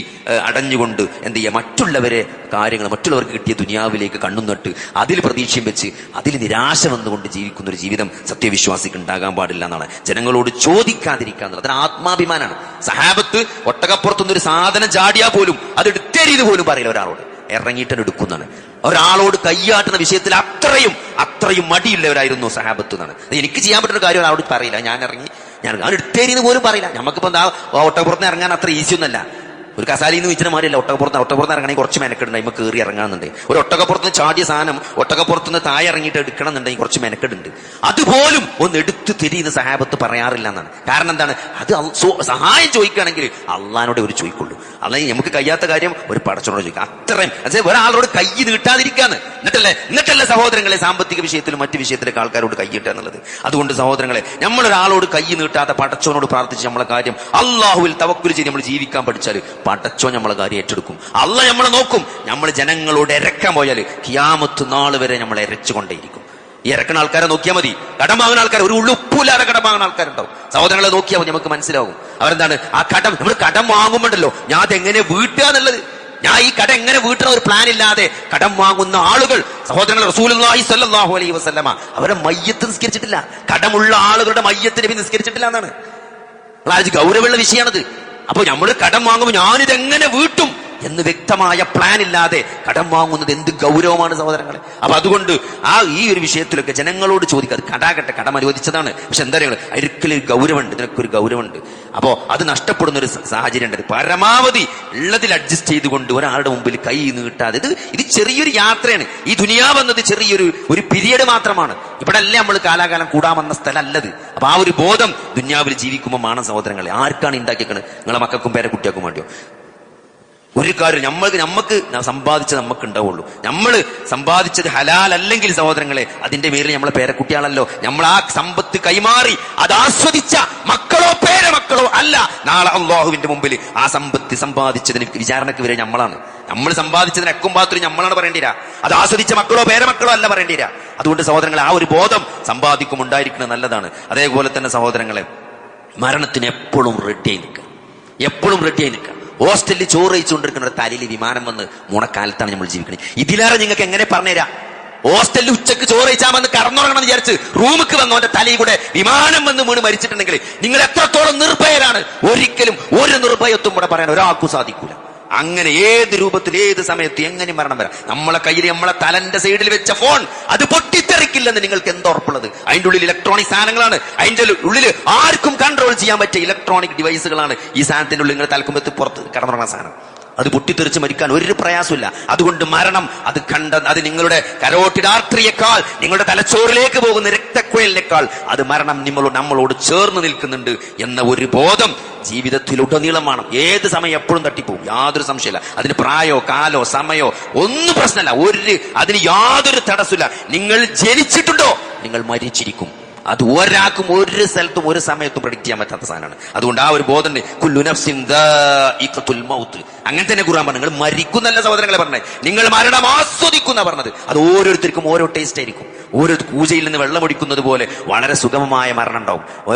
അടഞ്ഞുകൊണ്ട് എന്ത് ചെയ്യുക, മറ്റുള്ളവരെ കാര്യങ്ങൾ മറ്റുള്ളവർക്ക് കിട്ടിയ ദുനിയാവിലേക്ക് കണ്ണും നട്ട് അതിൽ പ്രതീക്ഷയും വെച്ച് അതിൽ നിരാശ വന്നുകൊണ്ട് ജീവിക്കുന്ന ഒരു ജീവിതം സത്യവിശ്വാസിക്ക് ഉണ്ടാകാൻ പാടില്ല എന്നാണ്. ജനങ്ങളോട് ചോദിക്കാതിരിക്കുക എന്നുള്ളത് അതിന് ആത്മാഭിമാനാണ്. സഹാബത്ത് ഒട്ടകപ്പുറത്തുനിന്നൊരു സാധനം ചാടിയാൽ പോലും അത് എടുത്തേരിയത് പോലും പറയില്ല, ഒരാളോട് ഇറങ്ങിയിട്ട് എടുക്കുന്നതാണ്. ഒരാളോട് കയ്യാട്ടുന്ന വിഷയത്തിൽ അത്രയും മടിയുള്ളവരായിരുന്നു സഹാബത്ത് എന്നാണ്. എനിക്ക് ചെയ്യാൻ പറ്റുന്ന കാര്യം ഒരാളോട് പറയില്ല, ഞാൻ ഇറങ്ങി ഞാൻ എടുത്തേരിന്ന് പോലും പറയില്ല. നമുക്കിപ്പോ എന്താ ഒട്ടകപ്പുറത്ത് ഇറങ്ങാൻ അത്ര ഈസി ഒന്നല്ല. ഒരു കസാലിയിൽ നിന്ന് വെച്ചിട്ട് മാറിയല്ല ഒട്ടകപ്പുറത്ത് ഇറങ്ങണമെങ്കിൽ കുറച്ച് മെനക്കെടുണ്ട്. നമുക്ക് കയറി ഇറങ്ങാന്നുണ്ട്. ഒരു ഒട്ടകപ്പുറത്ത് ചാടിയ സാധനം ഒട്ടകപ്പുറത്തുനിന്ന് താഴെ ഇറങ്ങിയിട്ട് എടുക്കണം എന്നുണ്ടെങ്കിൽ കുറച്ച് മെനക്കെടുണ്ട്. അതുപോലും ഒന്ന് എടുത്തു തിരിയുന്ന സഹാബത്ത് പറയാറില്ല എന്നാണ്. കാരണം എന്താണ്, അത് സഹായം ചോദിക്കുകയാണെങ്കിൽ അള്ളഹാനോട് ഒരു ചോദിക്കുള്ളൂ. അല്ലെങ്കിൽ നമുക്ക് കഴിയാത്ത കാര്യം ഒരു പടച്ചോനോട് ചോദിക്കാം. അത്രയും ഒരാളോട് കൈ നീട്ടാതിരിക്കാന്ന്. എന്നിട്ടല്ലേ സഹോദരങ്ങളെ സാമ്പത്തിക വിഷയത്തിലും മറ്റു വിഷയത്തിലൊക്കെ ആൾക്കാരോട് കൈയിട്ടാ എന്നുള്ളത്. അതുകൊണ്ട് സഹോദരങ്ങളെ, നമ്മളൊരാളോട് കൈ നീട്ടാത്ത പടച്ചോനോട് പ്രാർത്ഥിച്ച് നമ്മളെ കാര്യം അള്ളാഹുവിൽ തവക്കുൽ ചെയ്ത് നമ്മൾ ജീവിക്കാൻ പഠിച്ചാൽ പടച്ചോ നമ്മളെ കാര്യം ഏറ്റെടുക്കും. അള്ള നമ്മളെ നോക്കും. നമ്മൾ ജനങ്ങളോട് ഇരക്കാൻ പോയാൽ ഖിയാമത്ത് നാൾ വരെ നമ്മൾ ഇരച്ചുകൊണ്ടേയിരിക്കും. ഈ ഇറക്കുന്ന ആൾക്കാരെ നോക്കിയാൽ മതി. കടം വാങ്ങുന്ന ആൾക്കാർ, ഒരു ഉള്ളുപ്പില്ലാതെ കടം വാങ്ങുന്ന ആൾക്കാരുണ്ടാവും. സഹോദരങ്ങളെ നോക്കിയാൽ മതി, നമുക്ക് മനസ്സിലാവും അവരെന്താണ് ആ കടം. നമ്മൾ കടം വാങ്ങുമ്പോണ്ടല്ലോ ഞാൻ അതെങ്ങനെ വീട്ടുക എന്നുള്ളത്, ഞാൻ ഈ കടം എങ്ങനെ വീട്ടുന്ന ഒരു പ്ലാൻ ഇല്ലാതെ കടം വാങ്ങുന്ന ആളുകൾ സഹോദരങ്ങൾ റസൂലുള്ളാഹി സ്വല്ലല്ലാഹു അലൈഹി വസല്ലമ അവരെ മയ്യത്ത് നിസ്കരിച്ചിട്ടില്ല. കടമുള്ള ആളുകളുടെ മയ്യത്ത് നബി നിസ്കരിച്ചിട്ടില്ല എന്നാണ്. ഗൗരവമുള്ള വിഷയമാണത്. അപ്പൊ നമ്മൾ കടം വാങ്ങുമ്പോൾ ഞാനിതെങ്ങനെ വീട്ടും എന്ന് വ്യക്തമായ പ്ലാൻ ഇല്ലാതെ കടം വാങ്ങുന്നത് എന്ത് ഗൗരവമാണ് സഹോദരങ്ങളെ. അപ്പൊ അതുകൊണ്ട് ഈ ഒരു വിഷയത്തിലൊക്കെ ജനങ്ങളോട് ചോദിക്കുക. അത് കടാകട്ടെ, കടം അനുവദിച്ചതാണ്, പക്ഷെ എന്താ പറയുക, അതിലൊരു ഗൗരവമുണ്ട്, ഇതിനൊക്കെ ഗൗരവമുണ്ട്. അപ്പൊ അത് നഷ്ടപ്പെടുന്ന ഒരു സാഹചര്യം ഉണ്ട്. പരമാവധി ഉള്ളതിൽ അഡ്ജസ്റ്റ് ചെയ്തുകൊണ്ട് ഒരാളുടെ മുമ്പിൽ കൈ നീട്ടാതെ. ഇത് ചെറിയൊരു യാത്രയാണ്. ഈ ദുനിയാവ് എന്നത് ചെറിയൊരു പീരിയഡ് മാത്രമാണ്. ഇവിടെ അല്ലേ നമ്മൾ കാലാകാലം കൂടാമെന്ന സ്ഥലമല്ലത്. അപ്പൊ ആ ഒരു ബോധം ദുനിയാവിൽ ജീവിക്കുമ്പോൾ ആണ് സഹോദരങ്ങളെ. ആർക്കാണ് ഉണ്ടാക്കിയേക്കണത്? നിങ്ങളെ മക്കൾക്കും പേരെ കുട്ടികൾക്കും വേണ്ടിയോ? ഒരു കാര്യം നമുക്ക് സമ്പാദിച്ചത് നമുക്ക് ഉണ്ടാവുള്ളൂ. നമ്മൾ സമ്പാദിച്ചത് ഹലാൽ അല്ലെങ്കിൽ സഹോദരങ്ങളെ അതിന്റെ പേരിൽ നമ്മളെ പേരക്കുട്ടിയാണല്ലോ. നമ്മൾ ആ സമ്പത്ത് കൈമാറി അത് ആസ്വദിച്ച മക്കളോ പേരമക്കളോ അല്ല. നാളെ അള്ളാഹുവിന്റെ മുമ്പിൽ ആ സമ്പത്ത് സമ്പാദിച്ചതിന് വിചാരണക്ക് വരെ നമ്മളാണ്. നമ്മൾ സമ്പാദിച്ചതിന് എക്കും പാത്രം നമ്മളാണ് പറയേണ്ടിരാ. അത് ആസ്വദിച്ച മക്കളോ പേരമക്കളോ അല്ല പറയേണ്ടിരാ. അതുകൊണ്ട് സഹോദരങ്ങളെ ആ ഒരു ബോധം സമ്പാദിക്കും ഉണ്ടായിരിക്കുന്നത് നല്ലതാണ്. അതേപോലെ തന്നെ സഹോദരങ്ങളെ, മരണത്തിന് എപ്പോഴും റെഡിയായി നിൽക്കുക. ഹോസ്റ്റലിൽ ചോറ് കഴിച്ചുകൊണ്ടിരിക്കുന്ന തലയിൽ വിമാനം വന്ന് മുണക്കാലത്താണ് നമ്മൾ ജീവിക്കുന്നത്. ഇതിലേറെ നിങ്ങൾക്ക് എങ്ങനെ പറഞ്ഞുതരാം? ഹോസ്റ്റലിൽ ഉച്ചക്ക് ചോറ് കഴിച്ചാൽ വന്ന് കടന്നുറങ്ങണം എന്ന് വിചാരിച്ച് റൂമിക്ക് വന്നവന്റെ തലയിൽ കൂടെ വിമാനം വന്ന് വീണ് മരിച്ചിട്ടുണ്ടെങ്കിൽ നിങ്ങൾ എത്രത്തോളം നിർഭയരാണ്. ഒരിക്കലും ഒരു നിർഭയത്വം കൂടെ പറയാൻ ഒരാൾക്കും സാധിക്കൂല. അങ്ങനെ ഏത് രൂപത്തിൽ ഏത് സമയത്ത് എങ്ങനെ മരണം വരാം. നമ്മളെ കയ്യിൽ നമ്മളെ തലന്റെ സൈഡിൽ വെച്ച ഫോൺ അത് പൊട്ടിത്തെറിക്കില്ലെന്ന് നിങ്ങൾക്ക് എന്തുറപ്പുള്ളത്? അതിന്റെ ഉള്ളിൽ ഇലക്ട്രോണിക് സാധനങ്ങളാണ്. അതിന്റെ ഉള്ളിൽ ആർക്കും കൺട്രോൾ ചെയ്യാൻ പറ്റിയ ഇലക്ട്രോണിക് ഡിവൈസുകളാണ്. ഈ സാധനത്തിന്റെ ഉള്ളിൽ നിങ്ങൾ തലക്കുമ്പത്ത് പുറത്ത് കടന്നുറങ്ങുന്ന സാധനം. അത് പൊട്ടിത്തെറിച്ച് മരിക്കാൻ ഒരു പ്രയാസമില്ല. അതുകൊണ്ട് മരണം അത് നിങ്ങളുടെ കരോട്ടിഡ് ആർട്ടറിയേക്കാൾ നിങ്ങളുടെ തലച്ചോറിലേക്ക് പോകുന്ന രക്തക്കുഴലിനേക്കാൾ അത് മരണം നമ്മളോട് ചേർന്ന് നിൽക്കുന്നുണ്ട് എന്ന ഒരു ബോധം ജീവിതത്തിലുടനീളമാണ്. ഏത് സമയം എപ്പോഴും തട്ടിപ്പോവും, യാതൊരു സംശയമില്ല. അതിന് പ്രായോ കാലോ സമയോ ഒന്നും പ്രശ്നമല്ല. അതിന് യാതൊരു തടസ്സമില്ല. നിങ്ങൾ ജനിച്ചിട്ടുണ്ടോ നിങ്ങൾ മരിച്ചിരിക്കും. അത് ഒരാൾക്കും ഒരു സ്ഥലത്തും ഒരു സമയത്തും പ്രഡിക്ട് ചെയ്യാൻ പറ്റാത്ത സാധനമാണ്. അതുകൊണ്ട് ആ ഒരു ബോധം കുല്ലു നഫ്സിൻ ദാഇഖത്തുൽ മൗത്ത്. അങ്ങനെ തന്നെ ഖുർആൻ പറഞ്ഞു. നിങ്ങൾ മരിക്കുന്നല്ല സഹോദരങ്ങളെ പറഞ്ഞത്, നിങ്ങൾ മരണം ആസ്വദിക്കുന്ന പറഞ്ഞത്. അത് ഓരോരുത്തർക്കും ഓരോ ടേസ്റ്റ് ആയിരിക്കും. ഓരോ പൂജയിൽ നിന്ന് വെള്ളമൊടിക്കുന്നത് പോലെ വളരെ സുഗമമായ മരണം ഉണ്ടാവും.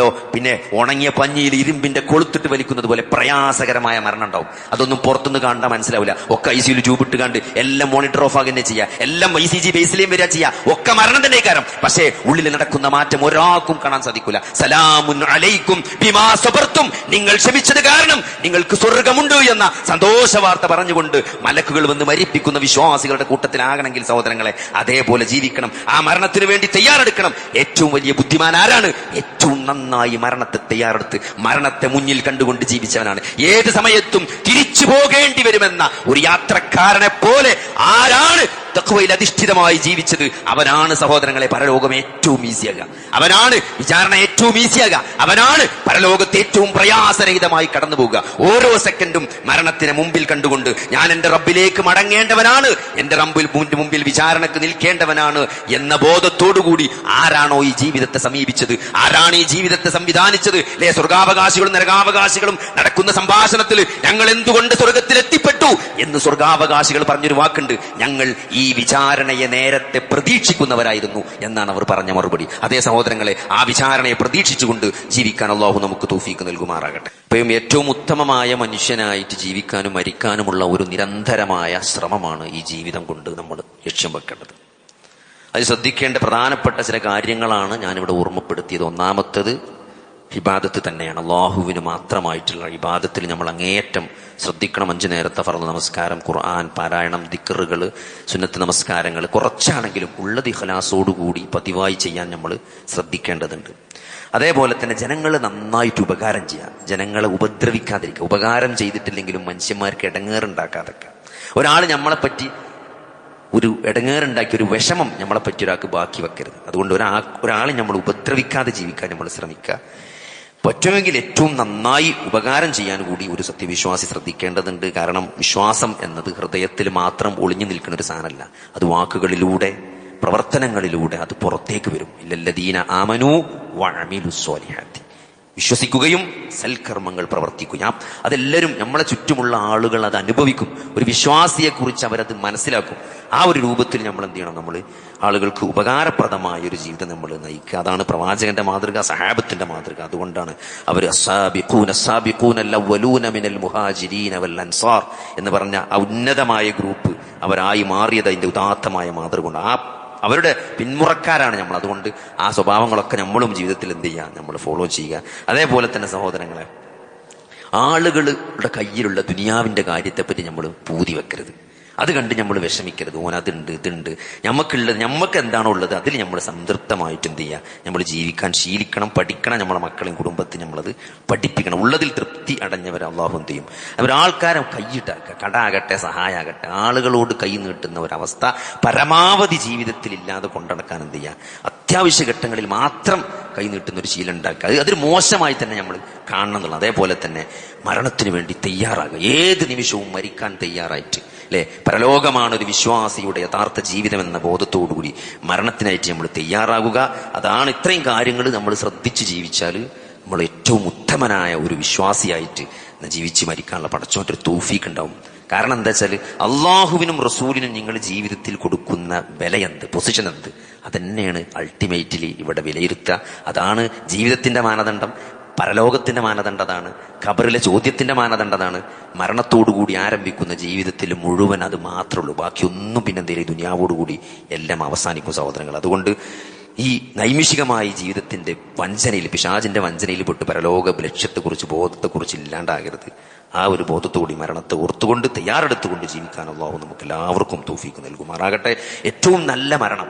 പിന്നെ ഉണങ്ങിയ പഞ്ഞിയിൽ ഇരുമ്പിന്റെ കൊളുത്തിട്ട് വലിക്കുന്നത് പോലെ പ്രയാസകരമായ മരണം ഉണ്ടാവും. അതൊന്നും പുറത്തുനിന്ന് കാണാൻ മനസ്സിലാവില്ല. ഒക്കെ ICU ട്യൂബിട്ട് കണ്ട് എല്ലാം മോണിറ്റർ ഓഫ് ആകുന്നേ ചെയ്യാം, എല്ലാം ECG ബേസിലേയും വരിക ചെയ്യാം. ഒക്കെ മരണം തന്നെ കാരണം. പക്ഷേ ഉള്ളിൽ നടക്കുന്ന മാറ്റം ഒരാൾക്കും കാണാൻ സാധിക്കില്ല. സലാമുൻ അലൈക്കും ബിമാ സബർത്തും. നിങ്ങൾ ക്ഷമിച്ചത് കാരണം നിങ്ങൾക്ക് സ്വർഗമുണ്ട് എന്ന സന്തോഷ വാർത്ത പറഞ്ഞുകൊണ്ട് മലക്കുകൾ വന്ന് മരിപ്പിക്കുന്ന വിശ്വാസികളുടെ കൂട്ടത്തിലാകണമെങ്കിൽ സഹോദരങ്ങളെ അതേപോലെ ജീവിക്കണം. ആ മരണത്തിന് വേണ്ടി തയ്യാറെടുക്കണം. ഏറ്റവും വലിയ ബുദ്ധിമാൻ ആരാണ്? ഏറ്റവും നന്നായി മരണത്തെ തയ്യാറെടുത്ത് മരണത്തെ മുന്നിൽ കണ്ടുകൊണ്ട് ജീവിച്ചവനാണ്. ഏത് സമയത്തും തിരിച്ചു പോകേണ്ടി വരുമെന്ന ഒരു യാത്രക്കാരനെ പോലെ ആരാണ് തഖ്വയിൽ അധിഷ്ഠിതമായി ജീവിച്ചത് അവനാണ് സഹോദരങ്ങളെ പരലോകം ഏറ്റവും ഈസിയാകുക, അവനാണ് വിചാരണ ഏറ്റവും ഈസിയാകുക, അവനാണ് പരലോകത്ത് ഏറ്റവും പ്രയാസരഹിതമായി കടന്നു പോവുക. ഓരോ സെക്കൻഡും മരണത്തിന് മുമ്പിൽ കണ്ടുകൊണ്ട് ഞാൻ എന്റെ റബ്ബിലേക്ക് മടങ്ങേണ്ടവനാണ്, എന്റെ മുമ്പിൽ വിചാരണക്ക് നിൽക്കേണ്ടവനാണ് എന്ന ബോധത്തോടുകൂടി ആരാണോ ഈ ജീവിതത്തെ സമീപിച്ചത്, ആരാണ് ഈ ജീവിതത്തെ സംവിധാനിച്ചത്, സ്വർഗാവകാശികളും നരകാവകാശികളും നടക്കുന്ന സംഭാഷണത്തിൽ ഞങ്ങൾ എന്തുകൊണ്ട് സ്വർഗത്തിൽ എത്തിപ്പെട്ടു എന്ന് സ്വർഗാവകാശികൾ പറഞ്ഞൊരു വാക്കുണ്ട്, ഞങ്ങൾ ഈ വിചാരണയെ നേരത്തെ പ്രതീക്ഷിക്കുന്നവരായിരുന്നു എന്നാണ് അവർ പറഞ്ഞ മറുപടി. അതേ സഹോദരങ്ങളെ, ആ വിചാരണയെ പ്രതീക്ഷിച്ചുകൊണ്ട് ജീവിക്കാൻ അല്ലാഹു നമുക്ക് തൗഫീഖ് നൽകുമാറാകട്ടെ. ഇപ്പോഴും ഏറ്റവും ഉത്തമമായ മനുഷ്യനായിട്ട് ജീവിക്കാനും മരിക്കാനുമുള്ള ഒരു നിരന്തരമായ ശ്രമമാണ് ഈ ജീവിതം കൊണ്ട് നമ്മൾ ലക്ഷ്യം വെക്കേണ്ടത്. അത് ശ്രദ്ധിക്കേണ്ട പ്രധാനപ്പെട്ട ചില കാര്യങ്ങളാണ് ഞാനിവിടെ ഓർമ്മപ്പെടുത്തിയത്. ഒന്നാമത്തേത് ഇബാദത്ത് തന്നെയാണ്. അള്ളാഹുവിന് മാത്രമായിട്ടുള്ള ഇബാദത്തിൽ നമ്മൾ അങ്ങേയറ്റം ശ്രദ്ധിക്കണം. 5 നേരത്തെ ഫർള് നമസ്കാരം, ഖുർആൻ പാരായണം, ദിക്റുകൾ, സുന്നത്ത് നമസ്കാരങ്ങൾ കുറച്ചാണെങ്കിലും ഉള്ളത് ഇഖ്ലാസോടുകൂടി പതിവായി ചെയ്യാൻ നമ്മൾ ശ്രദ്ധിക്കേണ്ടതുണ്ട്. അതേപോലെ തന്നെ ജനങ്ങൾ നന്നായിട്ട് ഉപകാരം ചെയ്യുക, ജനങ്ങളെ ഉപദ്രവിക്കാതിരിക്കുക. ഉപകാരം ചെയ്തിട്ടില്ലെങ്കിലും മനുഷ്യന്മാർക്ക് ഇടങ്ങേറുണ്ടാക്കാതൊക്കെ. ഒരാൾ നമ്മളെപ്പറ്റി ഒരു ഇടങ്ങേറുണ്ടാക്കി ഒരു വിഷമം നമ്മളെപ്പറ്റി ഒരാൾക്ക് ബാക്കി വെക്കരുത്. അതുകൊണ്ട് ഒരാളെ നമ്മൾ ഉപദ്രവിക്കാതെ ജീവിക്കാൻ നമ്മൾ ശ്രമിക്കുക. പറ്റുമെങ്കിൽ ഏറ്റവും നന്നായി ഉപകാരം ചെയ്യാൻ കൂടി ഒരു സത്യവിശ്വാസി ശ്രദ്ധിക്കേണ്ടതുണ്ട്. കാരണം വിശ്വാസം എന്നത് ഹൃദയത്തിൽ മാത്രം ഒളിഞ്ഞു നിൽക്കുന്ന ഒരു സാധനമല്ല, അത് വാക്കുകളിലൂടെ പ്രവർത്തനങ്ങളിലൂടെ അത് പുറത്തേക്ക് വരും. ഇല്ലല്ലദീന ആമനൂ വഅമിലുസ് സ്വാലിഹാത്തി, വിശ്വസിക്കുകയും സൽക്കർമ്മങ്ങൾ പ്രവർത്തിക്കുകയും. അതെല്ലാവരും നമ്മളെ ചുറ്റുമുള്ള ആളുകൾ അത് അനുഭവിക്കും. ഒരു വിശ്വാസിയെക്കുറിച്ച് അവരത് മനസ്സിലാക്കും. ആ ഒരു രൂപത്തിൽ നമ്മൾ എന്ത് ചെയ്യണം? നമ്മൾ ആളുകൾക്ക് ഉപകാരപ്രദമായ ഒരു ജീവിതം നമ്മൾ നയിക്കുക. അതാണ് പ്രവാചകന്റെ മാതൃക, സഹാബത്തിന്റെ മാതൃക. അതുകൊണ്ടാണ് അവർ എന്ന് പറഞ്ഞ ആ ഉന്നതമായ ഗ്രൂപ്പ് അവരായി മാറിയത് അതിന്റെ ഉദാത്തമായ മാതൃക കൊണ്ട്. അവരുടെ പിന്മുറക്കാരാണ് നമ്മൾ. അതുകൊണ്ട് ആ സ്വഭാവങ്ങളൊക്കെ നമ്മളും ജീവിതത്തിൽ എന്ത് ചെയ്യുക? നമ്മൾ ഫോളോ ചെയ്യുക. അതേപോലെ തന്നെ സഹോദരങ്ങളെ, ആളുകളുടെ കയ്യിലുള്ള ദുനിയാവിന്റെ കാര്യത്തെപ്പറ്റി നമ്മൾ പൂതി വെക്കരുത്. അത് കണ്ട് നമ്മൾ വിഷമിക്കരുത്. അതുണ്ട് ഇതുണ്ട്, ഞമ്മക്കുള്ളത്, ഞമ്മക്ക് എന്താണോ ഉള്ളത് അതിൽ നമ്മൾ സംതൃപ്തമായിട്ട് എന്ത് ചെയ്യുക? നമ്മൾ ജീവിക്കാൻ ശീലിക്കണം, പഠിക്കണം. നമ്മളെ മക്കളെയും കുടുംബത്തിന് നമ്മളത് പഠിപ്പിക്കണം. ഉള്ളതിൽ തൃപ്തി അടഞ്ഞവർ അള്ളാഹു എന്ത് ചെയ്യും? അവരാൾക്കാരെ കൈയിട്ടാക്കുക. കടാകട്ടെ, സഹായാകട്ടെ, ആളുകളോട് കൈ നീട്ടുന്ന ഒരവസ്ഥ പരമാവധി ജീവിതത്തിൽ ഇല്ലാതെ കൊണ്ടുനടക്കാൻ എന്ത് ചെയ്യുക? അത്യാവശ്യ ഘട്ടങ്ങളിൽ മാത്രം കൈ നീട്ടുന്ന ഒരു ശീലം ഉണ്ടാക്കുക. അതൊരു മോശമായി തന്നെ നമ്മൾ കാണണം എന്നുള്ളത്. അതേപോലെ തന്നെ മരണത്തിന് വേണ്ടി തയ്യാറാകുക. ഏത് നിമിഷവും മരിക്കാൻ തയ്യാറായിട്ട്, അല്ലെ? പരലോകമാണ് ഒരു വിശ്വാസിയുടെ യഥാർത്ഥ ജീവിതം എന്ന ബോധത്തോടുകൂടി മരണത്തിനായിട്ട് നമ്മൾ തയ്യാറാകുക. അതാണ് ഇത്രയും കാര്യങ്ങൾ നമ്മൾ ശ്രദ്ധിച്ച് ജീവിച്ചാൽ നമ്മൾ ഏറ്റവും ഉത്തമനായ ഒരു വിശ്വാസിയായിട്ട് ജീവിച്ച് മരിക്കാനുള്ള പടച്ചോന്റെ ഒരു തൗഫീഖ് ഉണ്ടാവും. കാരണം എന്താ വെച്ചാൽ അള്ളാഹുവിനും റസൂലിനും നിങ്ങൾ ജീവിതത്തിൽ കൊടുക്കുന്ന വില എന്ത്, പൊസിഷൻ എന്ത്, അതന്നെയാണ് അൾട്ടിമേറ്റ്ലി ഇവിടെ വിലയിരുത്തുക. അതാണ് ജീവിതത്തിന്റെ മാനദണ്ഡം. പരലോകത്തിന്റെ മാനദണ്ഡം അതാണ്. ഖബറിലെ ചോദ്യത്തിന്റെ മാനദണ്ഡം അതാണ്. മരണത്തോടുകൂടി ആരംഭിക്കുന്ന ജീവിതത്തിൽ മുഴുവൻ അത് മാത്രമേ ഉള്ളൂ. ബാക്കിയൊന്നും പിന്നെന്തേലും ദുനിയാവോടുകൂടി എല്ലാം അവസാനിക്കും സഹോദരങ്ങൾ. അതുകൊണ്ട് ഈ നൈമിഷികമായ ജീവിതത്തിന്റെ വഞ്ചനയിൽ, പിശാചിന്റെ വഞ്ചനയിൽ പെട്ട് പരലോക ലക്ഷ്യത്തെക്കുറിച്ച്, ബോധത്തെക്കുറിച്ച് ഇല്ലാണ്ടാകരുത്. ആ ഒരു ബോധത്തോടി മരണത്തെ ഓർത്തുകൊണ്ട് തയ്യാറെടുത്തുകൊണ്ട് ജീവിക്കാൻ അല്ലാഹു നമുക്ക് എല്ലാവർക്കും തൗഫീഖ് നൽകുമാറാകട്ടെ. ഏറ്റവും നല്ല മരണം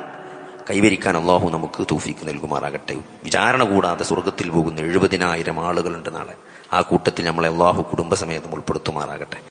കൈവരിക്കാൻ അല്ലാഹു നമുക്ക് തൗഫീഖ് നൽകുമാറാകട്ടെ. വിചാരണ കൂടാതെ സ്വർഗത്തിൽ പോകുന്ന 70,000 ആളുകളുണ്ട് നാളെ. ആ കൂട്ടത്തിൽ നമ്മളെ അല്ലാഹു കുടുംബസമേതം ഉൾപ്പെടുത്തുമാറാകട്ടെ.